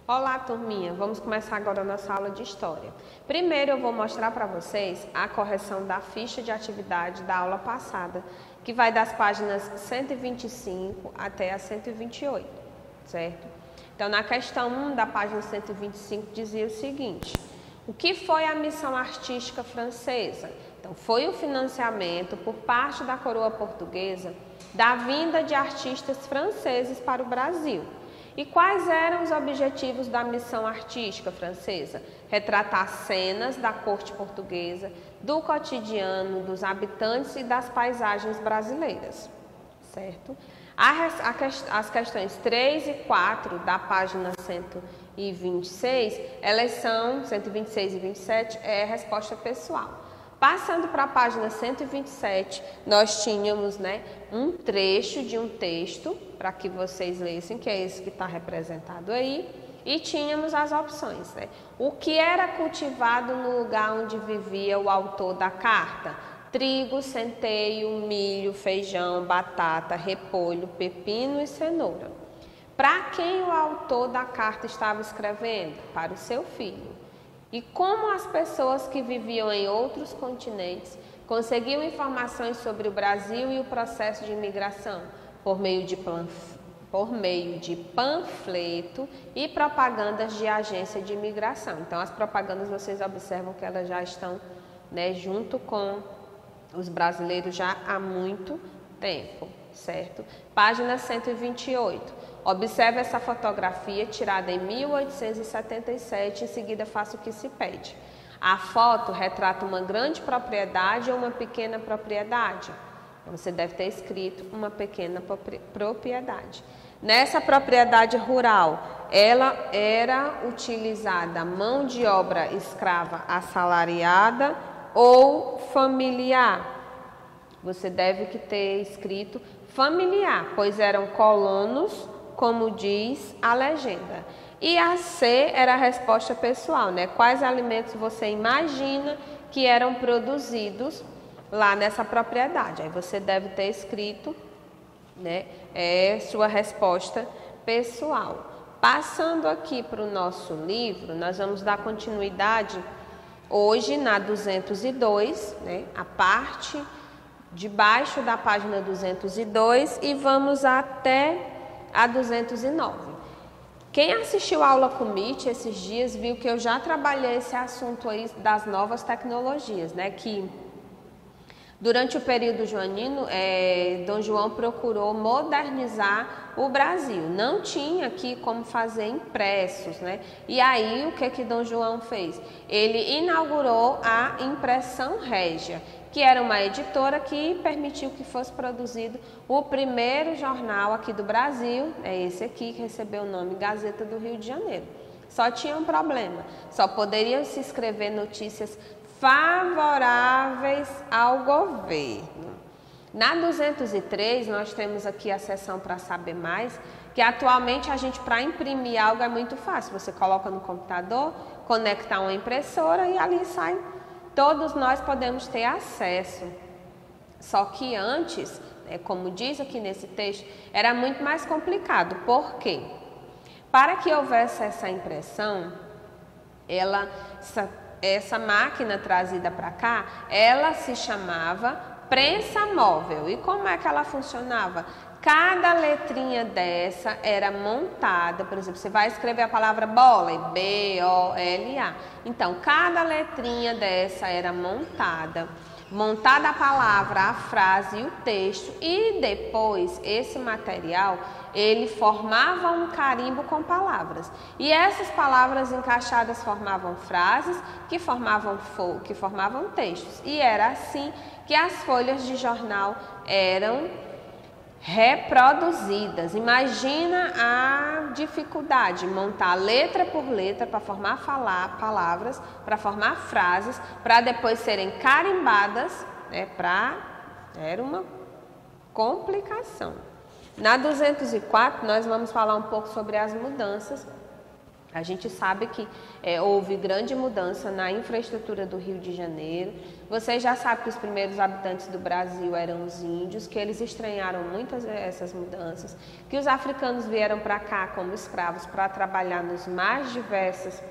Olá, turminha! Vamos começar agora a nossa aula de História. Primeiro eu vou mostrar para vocês a correção da ficha de atividade da aula passada, que vai das páginas 125 até a 128, certo? Então, na questão 1 da página 125 dizia o seguinte: o que foi a missão artística francesa? Então, foi o financiamento por parte da coroa portuguesa da vinda de artistas franceses para o Brasil. E quais eram os objetivos da missão artística francesa? Retratar cenas da corte portuguesa, do cotidiano, dos habitantes e das paisagens brasileiras, certo? As questões 3 e 4 da página 126, elas são, 126 e 27, é resposta pessoal. Passando para a página 127, nós tínhamos, um trecho de um texto, para que vocês lessem, que é esse que está representado aí, e tínhamos as opções. O que era cultivado no lugar onde vivia o autor da carta? Trigo, centeio, milho, feijão, batata, repolho, pepino e cenoura. Para quem o autor da carta estava escrevendo? Para o seu filho. E como as pessoas que viviam em outros continentes conseguiam informações sobre o Brasil e o processo de imigração? Por meio de panfleto e propagandas de agência de imigração. Então, as propagandas, vocês observam que elas já estão junto com os brasileiros já há muito tempo, certo? Página 128. Observe essa fotografia tirada em 1877, em seguida faça o que se pede. A foto retrata uma grande propriedade ou uma pequena propriedade? Você deve ter escrito uma pequena propriedade. Nessa propriedade rural, ela era utilizada mão de obra escrava assalariada ou familiar? Você deve ter escrito familiar, pois eram colonos, como diz a legenda. E a C era a resposta pessoal, Quais alimentos você imagina que eram produzidos lá nessa propriedade? Aí você deve ter escrito, sua resposta pessoal. Passando aqui para o nosso livro, nós vamos dar continuidade hoje na 202, a parte de baixo da página 202 e vamos até a 209. Quem assistiu a aula com Mitch esses dias viu que eu já trabalhei esse assunto aí das novas tecnologias, que durante o período joanino, Dom João procurou modernizar o Brasil. Não tinha aqui como fazer impressos, E aí, o que Dom João fez? Ele inaugurou a Impressão Régia, que era uma editora que permitiu que fosse produzido o primeiro jornal aqui do Brasil, é esse aqui que recebeu o nome Gazeta do Rio de Janeiro. Só tinha um problema, só poderiam se escrever notícias favoráveis ao governo. Na 203, nós temos aqui a seção para saber mais, que atualmente a gente, para imprimir algo, é muito fácil. Você coloca no computador, conecta uma impressora e ali sai. Todos nós podemos ter acesso. Só que antes, como diz aqui nesse texto, era muito mais complicado. Por quê? Para que houvesse essa impressão, essa máquina trazida para cá, ela se chamava prensa móvel. E como é que ela funcionava? Cada letrinha dessa era montada, por exemplo, você vai escrever a palavra bola, B-O-L-A. Então, cada letrinha dessa era montada a palavra, a frase e o texto, e depois esse material, ele formava um carimbo com palavras. E essas palavras encaixadas formavam frases que formavam textos. E era assim que as folhas de jornal eram reproduzidas. Imagina a dificuldade, montar letra por letra para formar palavras, para formar frases, para depois serem carimbadas, era uma complicação. Na 204, nós vamos falar um pouco sobre as mudanças A gente sabe que houve grande mudança na infraestrutura do Rio de Janeiro. Vocês já sabem que os primeiros habitantes do Brasil eram os índios, que eles estranharam muitas essas mudanças, que os africanos vieram para cá como escravos para trabalhar nos mais diversas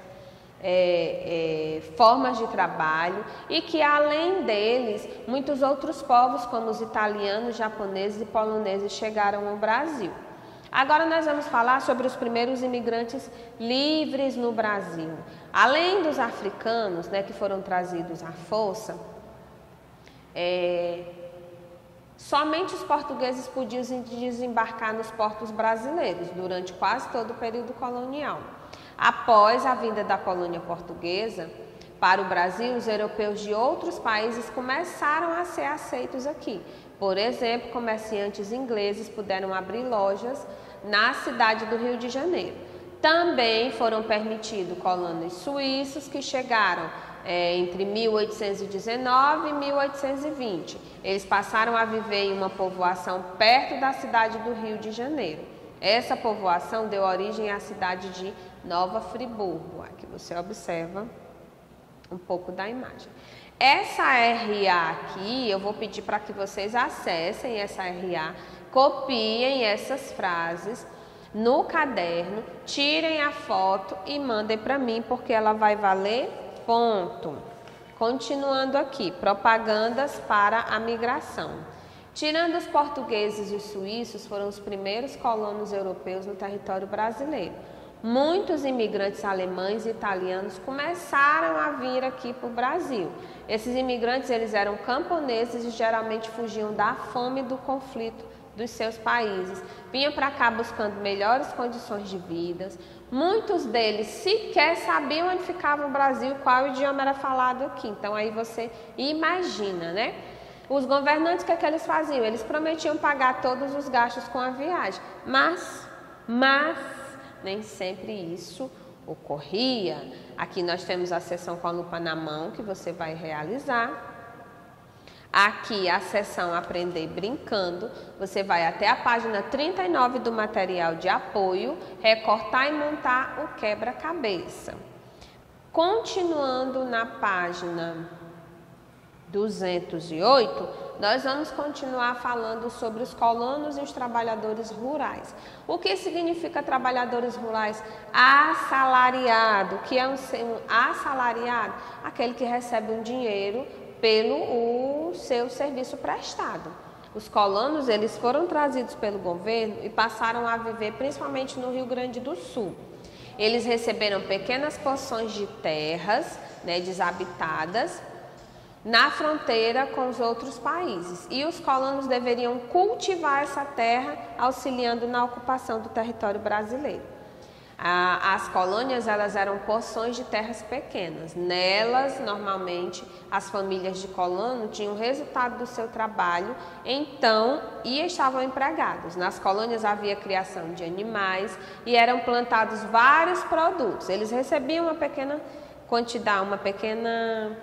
formas de trabalho e que além deles, muitos outros povos como os italianos, japoneses e poloneses chegaram ao Brasil. Agora nós vamos falar sobre os primeiros imigrantes livres no Brasil. Além dos africanos, que foram trazidos à força, somente os portugueses podiam desembarcar nos portos brasileiros durante quase todo o período colonial. Após a vinda da colônia portuguesa para o Brasil, os europeus de outros países começaram a ser aceitos aqui. Por exemplo, comerciantes ingleses puderam abrir lojas na cidade do Rio de Janeiro. Também foram permitidos colonos suíços que chegaram entre 1819 e 1820. Eles passaram a viver em uma povoação perto da cidade do Rio de Janeiro. Essa povoação deu origem à cidade de Nova Friburgo. Aqui você observa um pouco da imagem. Essa RA aqui, eu vou pedir para que vocês acessem essa RA, copiem essas frases no caderno, tirem a foto e mandem para mim, porque ela vai valer ponto. Continuando aqui, propagandas para a migração. Tirando os portugueses e os suíços, foram os primeiros colonos europeus no território brasileiro. Muitos imigrantes alemães e italianos começaram a vir aqui para o Brasil. Esses imigrantes eles eram camponeses e geralmente fugiam da fome e do conflito dos seus países. Vinham para cá buscando melhores condições de vida. Muitos deles sequer sabiam onde ficava o Brasil, qual idioma era falado aqui. Então aí você imagina, né? Os governantes, o que é que eles faziam? Eles prometiam pagar todos os gastos com a viagem, mas nem sempre isso ocorria. Aqui nós temos a sessão com a lupa na mão, que você vai realizar. Aqui a sessão Aprender Brincando, você vai até a página 39 do material de apoio, recortar e montar o quebra-cabeça. Continuando na página 208, nós vamos continuar falando sobre os colonos e os trabalhadores rurais. O que significa trabalhadores rurais? Assalariado. O que é um assalariado? Aquele que recebe um dinheiro pelo seu serviço prestado. Os colonos, eles foram trazidos pelo governo e passaram a viver principalmente no Rio Grande do Sul. Eles receberam pequenas porções de terras, desabitadas, na fronteira com os outros países. E os colonos deveriam cultivar essa terra, auxiliando na ocupação do território brasileiro. As colônias, elas eram porções de terras pequenas. Nelas, normalmente, as famílias de colono tinham o resultado do seu trabalho, e estavam empregados. Nas colônias havia criação de animais e eram plantados vários produtos. Eles recebiam uma pequena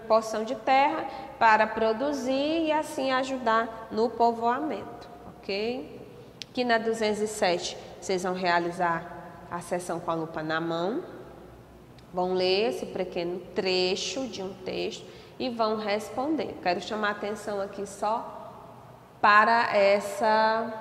porção de terra para produzir e assim ajudar no povoamento, ok? Aqui na 207, vocês vão realizar a sessão com a lupa na mão, vão ler esse pequeno trecho de um texto e vão responder. Quero chamar a atenção aqui só para essa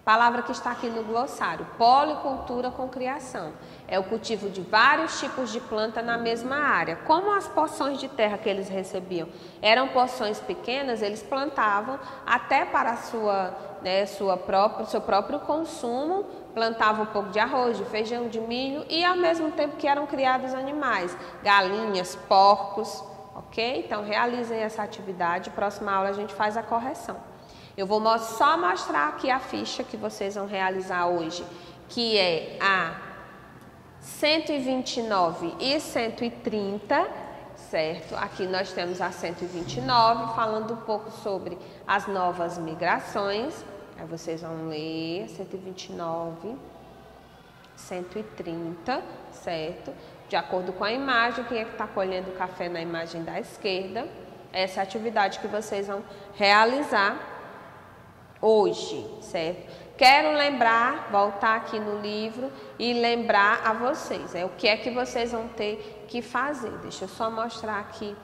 palavra que está aqui no glossário, policultura com criação. É o cultivo de vários tipos de planta na mesma área. Como as porções de terra que eles recebiam eram porções pequenas, eles plantavam até para seu próprio consumo, plantavam um pouco de arroz, de feijão, de milho e ao mesmo tempo que eram criados animais, galinhas, porcos, ok? Então realizem essa atividade, próxima aula a gente faz a correção. Eu vou só mostrar aqui a ficha que vocês vão realizar hoje, que é a 129 e 130, certo? Aqui nós temos a 129, falando um pouco sobre as novas migrações. Aí vocês vão ler 129, 130, certo? De acordo com a imagem, quem é que está colhendo o café na imagem da esquerda? Essa é a atividade que vocês vão realizar hoje, certo? Quero lembrar, voltar aqui no livro e lembrar a vocês, o que é que vocês vão ter que fazer. Deixa eu só mostrar aqui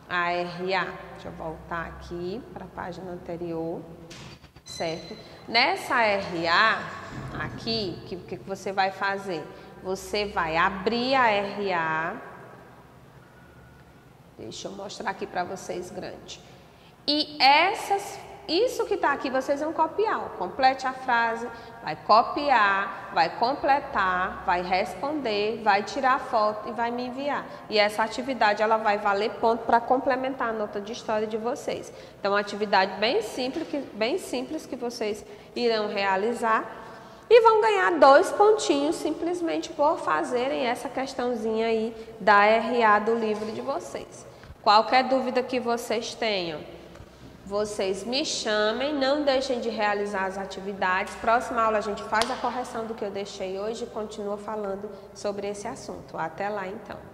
a RA. Deixa eu voltar aqui para a página anterior, certo? Nessa RA aqui, o que você vai fazer? Você vai abrir a RA. Deixa eu mostrar aqui para vocês grande. E isso que está aqui, vocês vão copiar. Complete a frase, vai copiar, vai completar, vai responder, vai tirar a foto e vai me enviar. E essa atividade, ela vai valer ponto para complementar a nota de história de vocês. Então, uma atividade bem simples que vocês irão realizar. E vão ganhar 2 pontinhos simplesmente por fazerem essa questãozinha aí da RA do livro de vocês. Qualquer dúvida que vocês tenham, vocês me chamem, não deixem de realizar as atividades. Próxima aula a gente faz a correção do que eu deixei hoje e continua falando sobre esse assunto. Até lá então.